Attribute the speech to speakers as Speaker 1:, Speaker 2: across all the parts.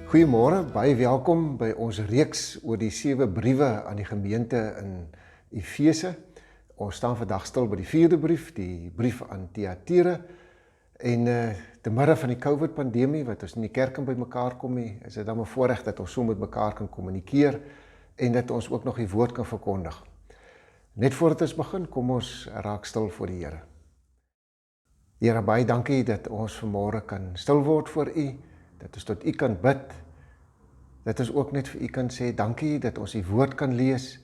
Speaker 1: Goeiemôre, baie welkom by ons reeks oor die 7 briewe aan die gemeente in Efese. Ons staan vandag stil by die 4de brief, die brief aan Thyatira. En te midde van die COVID-pandemie, wat ons in die kerk by mekaar kom nie, is dit dan 'n voorreg dat ons so met mekaar kan kommunikeer en dat ons ook nog die woord kan verkondig. Net voordat ons begin, kom ons raak stil voor die Here. Here, baie dankie dat ons vanmôre kan stil word voor U, dat ons tot U kan bid, dat ons ook net vir U kan sê, dankie dat ons U woord kan lees,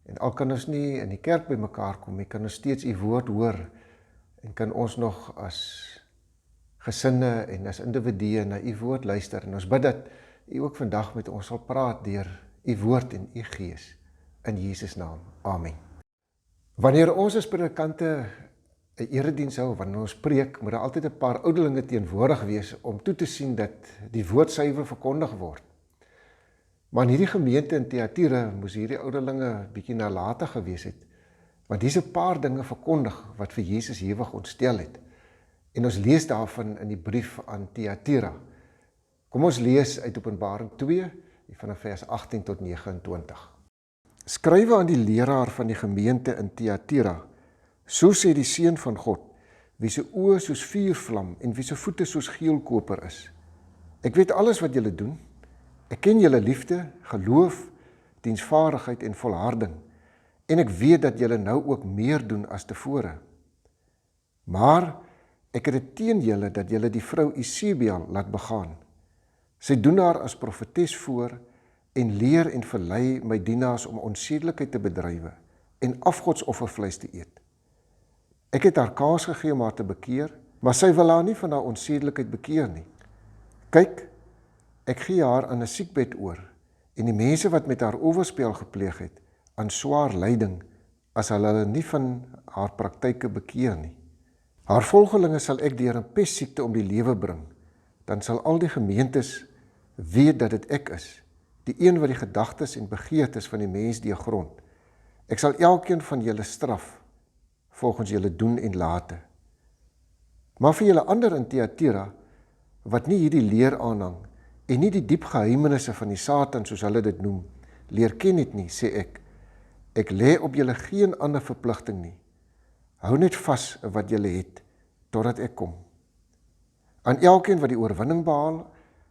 Speaker 1: en al kan ons nie in die kerk by mekaar kom nie, kan ons steeds U woord hoor, en kan ons nog as gesinne en as individue na U woord luister, en ons bid dat U ook vandag met ons sal praat deur U woord en U gees, in Jesus naam, amen. Wanneer ons as predikante 'n erediens hou, wanneer ons preek, moet daar altyd 'n paar ouderlinge teenwoordig wees om toe te sien dat die woord suiwer verkondig word. Maar in hierdie gemeente in Thyatira moes hierdie ouderlinge bietjie nalatig gewees het, want hier's 'n paar dinge verkondig wat vir Jesus ewig ontstel het. En ons lees daarvan in die brief aan Thyatira. Kom ons lees uit Openbaring 2, vanaf vers 18 tot 29. Skrywe aan die leraar van die gemeente in Thyatira. So sê die Seun van God, wie se oë soos vuurvlam en wie se voete soos geelkoper is. Ek weet alles wat julle doen. Ek ken julle liefde, geloof, diensvaardigheid en volharding. En ek weet dat julle nou ook meer doen as tevore. Maar ek het dit teen julle dat julle die vrou Isebel laat begaan. Sy doen haar as profetes voor en leer en verlei my dienaars om onsedelikheid te bedrywe en afgodsoffervleis te eet. Ek het haar kaas gegee om haar te bekeer, maar sy wil haar nie van haar onsedelikheid bekeer nie. Kyk, ek gee haar aan 'n siekbed oor, en die mense wat met haar oorspel gepleeg het, aan swaar lyding, as hulle nie van haar praktyke bekeer nie. Haar volgelinge sal ek deur 'n pestsiekte om die lewe bring, dan sal al die gemeentes weet dat dit ek is, die een wat die gedagtes en begeertes van die mens deurgrond. Ek sal elkeen van julle straf, volgens julle doen en late. Maar vir julle ander in Thyatira, wat nie hierdie leer aanhang, en nie die diep geheimenisse van die Satan, soos hulle dit noem, leer ken het nie, sê ek lê op julle geen ander verpligting nie. Hou net vas wat julle het, totdat ek kom. Aan elkeen wat die oorwinning behaal,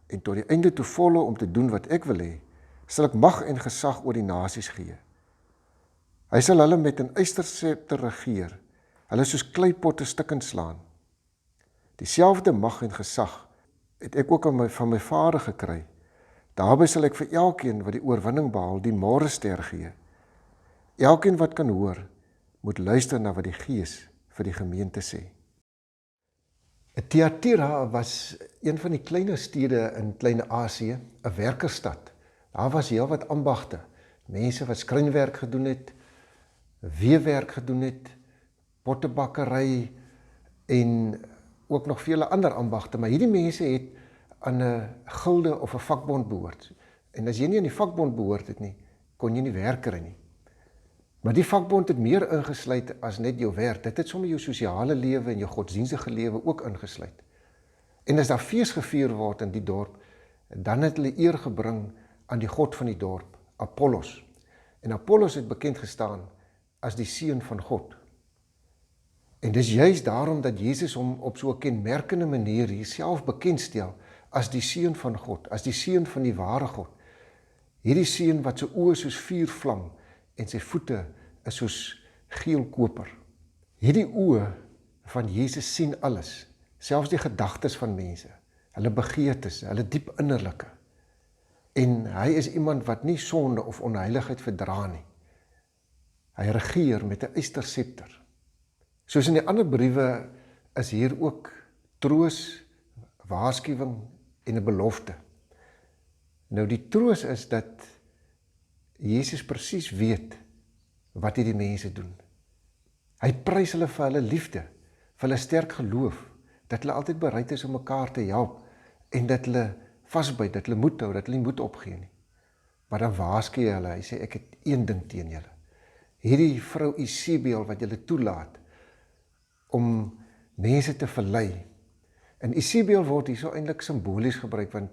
Speaker 1: en tot die einde toe volle om te doen wat ek wil hê, sal ek mag en gesag oor die nasies gee. Hy sal hulle met 'n ysterscepter regeer, hulle soos kleipotte stukkend slaan. Dieselfde mag en gesag het ek ook van my Vader gekry. Daarby sal ek vir elkeen wat die oorwinning behaal, die môrester gee. Elkeen wat kan hoor, moet luister na wat die Gees vir die gemeente sê. Thyatira was een van die kleiner stede in Klein-Asië, 'n werkerstad. Daar was heel wat ambagte, mense wat skrynwerk gedoen het, weefwerk gedoen het, pottebakkery en ook nog vele ander ambagte, maar hierdie mense het aan 'n gilde of 'n vakbond behoort. En as jy nie aan die vakbond behoort het nie, kon jy nie werk kry nie. Maar die vakbond het meer ingesluit as net jou werk. Dit het sommer jou sosiale lewe en jou godsdienstige lewe ook ingesluit. En as daar fees gevier word in die dorp, dan het hulle eer gebring aan die god van die dorp, Apollos. En Apollos het bekend gestaan as die seun van God. En dis juist daarom dat Jesus hom op so 'n kenmerkende manier hier self bekendstel as die seun van God, as die seun van die ware God. Hierdie seun wat sy oë soos vuurvlam en sy voete is soos geelkoper. Hierdie oë van Jesus sien alles, selfs die gedagtes van mense, hulle begeertes, hulle diep innerlike. En hy is iemand wat nie sonde of onheiligheid verdra nie. Hy regeer met 'n ysterscepter. Soos in die ander briewe is hier ook troos, waarskuwing en 'n belofte. Nou die troos is dat Jesus presies weet wat hierdie mense doen. Hy prys hulle vir hulle liefde, vir hulle sterk geloof, dat hulle altyd bereid is om mekaar te help en dat hulle vasbyt, dat hulle moed hou, dat hulle nie moed opgee nie. Maar dan waarsku hy hulle, hy sê ek het een ding teen julle. Hierdie vrou Isebel wat julle toelaat om mense te verlei. En Isebel word hierso eintlik simbolies gebruik, want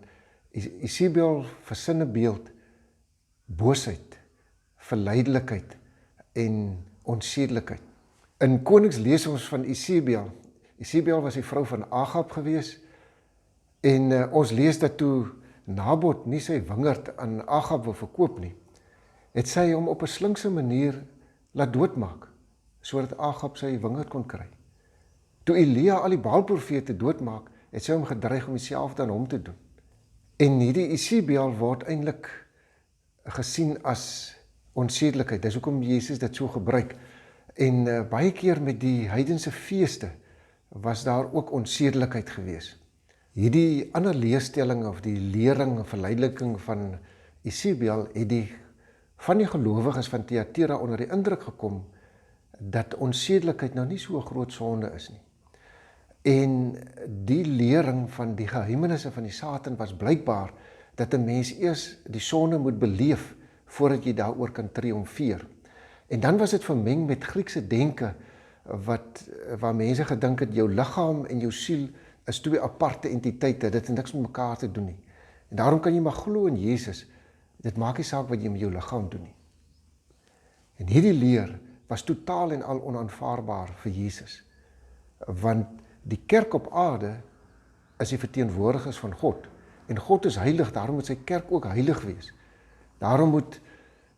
Speaker 1: Isebel versin 'n beeld, boosheid, verleidelikheid en onsedelikheid. In Konings lees ons van Isebel. Isebel was die vrou van Agab gewees, en ons lees dat toe Nabot nie sy wingerd aan Agab wil verkoop nie, het sy hom op 'n slinkse manier laat doodmaak, sodat Agab sy wingerd kon kry. Toe Elia al die Baalprofete doodmaak, het sy hom gedreig om dieselfde aan hom te doen. En hierdie Isebel word eintlik gesien as onsedelikheid. Dis hoekom Jesus dit so gebruik. En baie keer met die heidense feeste was daar ook onsedelikheid gewees. Hierdie ander leerstelling of die lering of verleideliking van Isebel het van die gelowiges van Thyatira onder die indruk gekom dat onsedelikheid nou nie so 'n groot sonde is nie. En die lering van die geheimenisse van die Satan was blykbaar dat 'n mens eers die sonde moet beleef voordat jy daaroor kan triomfeer. En dan was dit vermeng met Griekse denke waar mense gedink het jou liggaam en jou siel is twee aparte entiteite, dit het niks met mekaar te doen nie. En daarom kan jy maar glo in Jesus, dit maak nie saak wat jy met jou liggaam doen nie. En hierdie leer was totaal en al onaanvaarbaar vir Jesus, want die kerk op aarde is die verteenwoordigers van God, en God is heilig, daarom moet sy kerk ook heilig wees. Daarom moet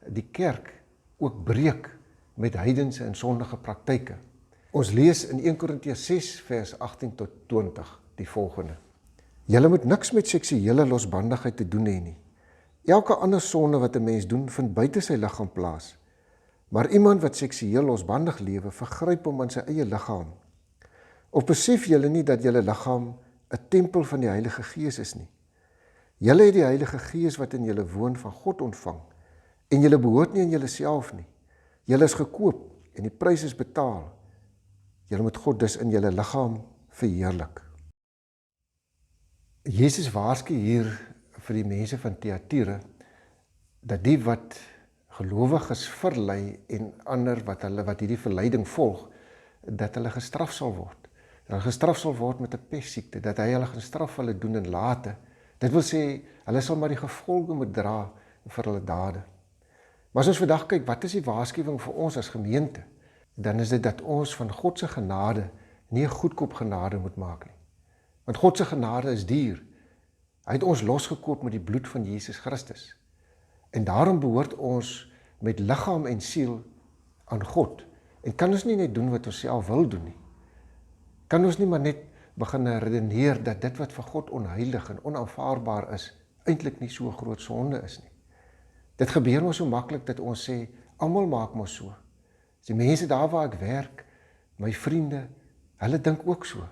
Speaker 1: die kerk ook breek met heidense en sondige praktyke. Ons lees in 1 Korintiërs 6 vers 18 tot 20 die volgende. Julle moet niks met seksuele losbandigheid te doen hê nie. Elke ander sonde wat 'n mens doen, vind buite sy liggaam plaas. Maar iemand wat seksueel losbandig lewe, vergryp hom aan sy eie liggaam. Of besef julle nie dat julle liggaam 'n tempel van die Heilige Gees is nie? Julle het die Heilige Gees wat in julle woon van God ontvang, en julle behoort nie aan julleself nie. Julle is gekoop en die prys is betaal. Julle moet God dus in julle liggaam verheerlik. Jesus waarsku hier vir die mense van Thyatira dat die wat gelowiges verlei en ander wat hierdie verleiding volg, dat hulle gestraf sal word. Dat hulle gestraf sal word met 'n pestsiekte, dat hy hulle gestraf hulle doen en late. Dit wil sê, hulle sal maar die gevolge moet dra vir hulle dade. Maar as ons vandag kyk, wat is die waarskuwing vir ons as gemeente? Dan is dit dat ons van God se genade nie 'n goedkoop genade moet maak nie. Want God se genade is duur. Hy het ons losgekoop met die bloed van Jesus Christus. En daarom behoort ons met liggaam en siel aan God. En kan ons nie net doen wat ons self wil doen nie. Kan ons nie maar net begin redeneer dat dit wat vir God onheilig en onaanvaarbaar is, eintlik nie so groot sonde is nie. Dit gebeur ons so maklik dat ons sê, almal maak mos so. Die mense daar waar ek werk, my vriende, hulle dink ook so.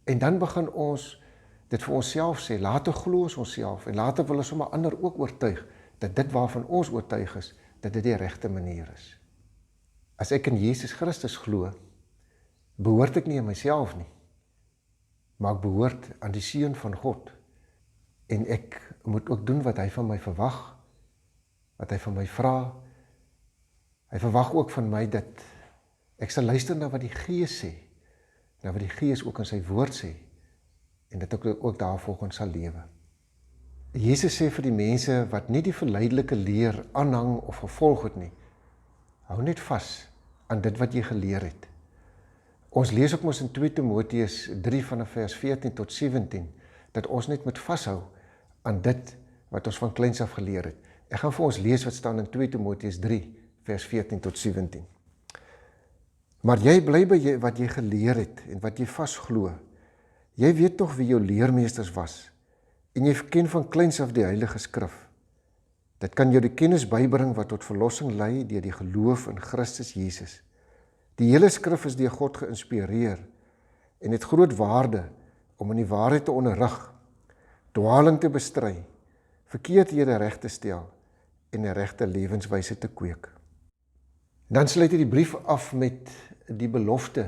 Speaker 1: En dan begin ons dit vir onsself sê, later glo ons onsself, en later wil ons sommer ander ook oortuig, dat dit waarvan ons oortuig is, dat dit die regte manier is. As ek in Jesus Christus glo, behoort ek nie aan myself nie, maar ek behoort aan die Seun van God, en ek moet ook doen wat hy van my verwag, wat hy van my vra. Hy verwag ook van my dat ek sal luister na wat die Gees sê, na wat die Gees ook in sy woord sê, en dat ek ook daarvolgens sal lewe. Jesus sê vir die mense wat nie die verleidelike leer aanhang of gevolg het nie, hou net vas aan dit wat jy geleer het. Ons lees ook mos in 2 Timoteus 3 vanaf vers 14 tot 17, dat ons net moet vashou aan dit wat ons van kleins af geleer het. Ek gaan vir ons lees wat staan in 2 Timoteus 3, vers 14 tot 17. Maar jy bly by wat jy geleer het en wat jy vasglo. Jy weet tog wie jou leermeesters was, en jy ken van kleins af die Heilige Skrif. Dit kan jou die kennis bybring wat tot verlossing lei deur die geloof in Christus Jesus. Die hele Skrif is deur God geïnspireer en het groot waarde om in die waarheid te onderrig, dwaling te bestry, verkeerdhede reg te stel en 'n regte lewenswyse te kweek. Dan sluit hy die brief af met die belofte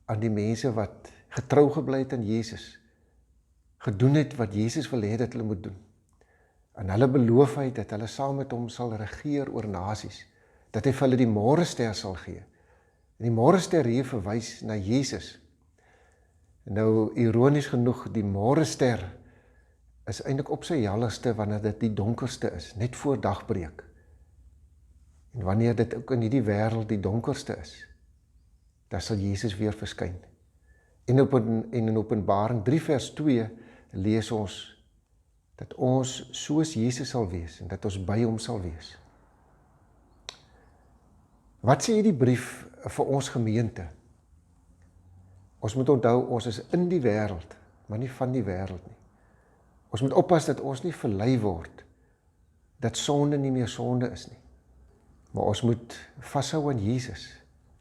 Speaker 1: aan die mense wat getrou gebly het aan Jesus, gedoen het wat Jesus wil hê dat hulle moet doen. En hulle beloof hy dat hulle saam met hom sal regeer oor nasies, dat hy vir hulle die môrester sal gee. En die môrester hier verwys na Jesus. Nou, ironies genoeg, die môrester is eintlik op sy helligste wanneer dit die donkerste is, net voor dagbreek. En wanneer dit ook in hierdie wêreld die donkerste is, dan sal Jesus weer verskyn. En in Openbaring 3 vers 2 lees ons dat ons soos Jesus sal wees en dat ons by hom sal wees. Wat sê hierdie brief vir ons gemeente? Ons moet onthou, ons is in die wêreld, maar nie van die wêreld nie. Ons moet oppas dat ons nie verlei word, dat sonde nie meer sonde is nie. Maar ons moet vashou aan Jesus,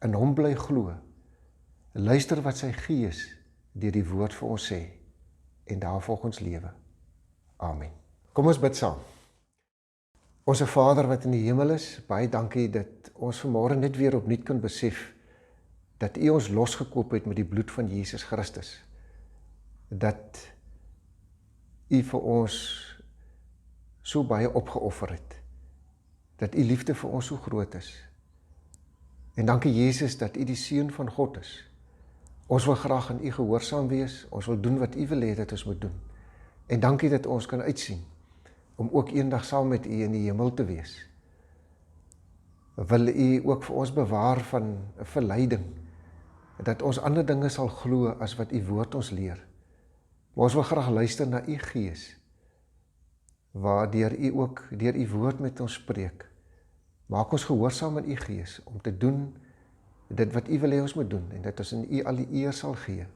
Speaker 1: in hom bly glo, luister wat sy Gees deur die woord vir ons sê, en daarvolgens lewe. Amen. Kom ons bid saam. Onse Vader wat in die hemel is, baie dankie dat ons vanmôre net weer opnuut kan besef, dat U ons losgekoop het met die bloed van Jesus Christus. Dat U vir ons so baie opgeoffer het. Dat U liefde vir ons so groot is. En dankie Jesus dat U die Seun van God is. Ons wil graag aan U gehoorsaam wees, ons wil doen wat U wil hê dat ons moet doen. En dankie dat ons kan uitsien om ook eendag saam met U in die hemel te wees. Wil U ook vir ons bewaar van verleiding, dat ons ander dinge sal glo as wat U woord ons leer. Maar ons wil graag luister na U Gees, waardeur U ook deur U woord met ons spreek. Maak ons gehoorsaam aan U Gees om te doen dit wat U wil hê ons moet doen en dat ons in U al die eer sal gee.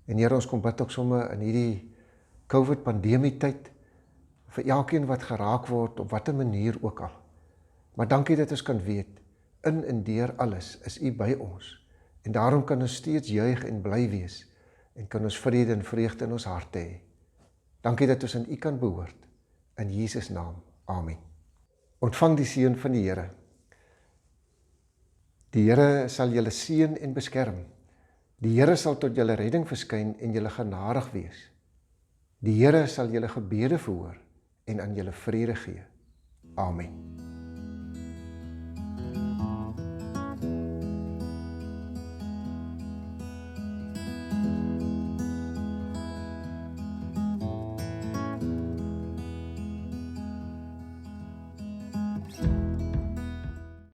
Speaker 1: En Here, ons kom bid ook sommer in hierdie COVID-pandemie tyd vir elkeen wat geraak word op watter manier ook al. Maar dankie dat ons kan weet, in en deur alles is U by ons. En daarom kan ons steeds juig en bly wees en kan ons vrede en vreugde in ons harte hê. Dankie dat ons aan U kan behoort. In Jesus naam. Amen. Ontvang die seën van die Here. Die Here sal julle seën en beskerm. Die Here sal tot julle redding verskyn en julle genadig wees. Die Here sal julle gebede verhoor en aan julle vrede gee. Amen.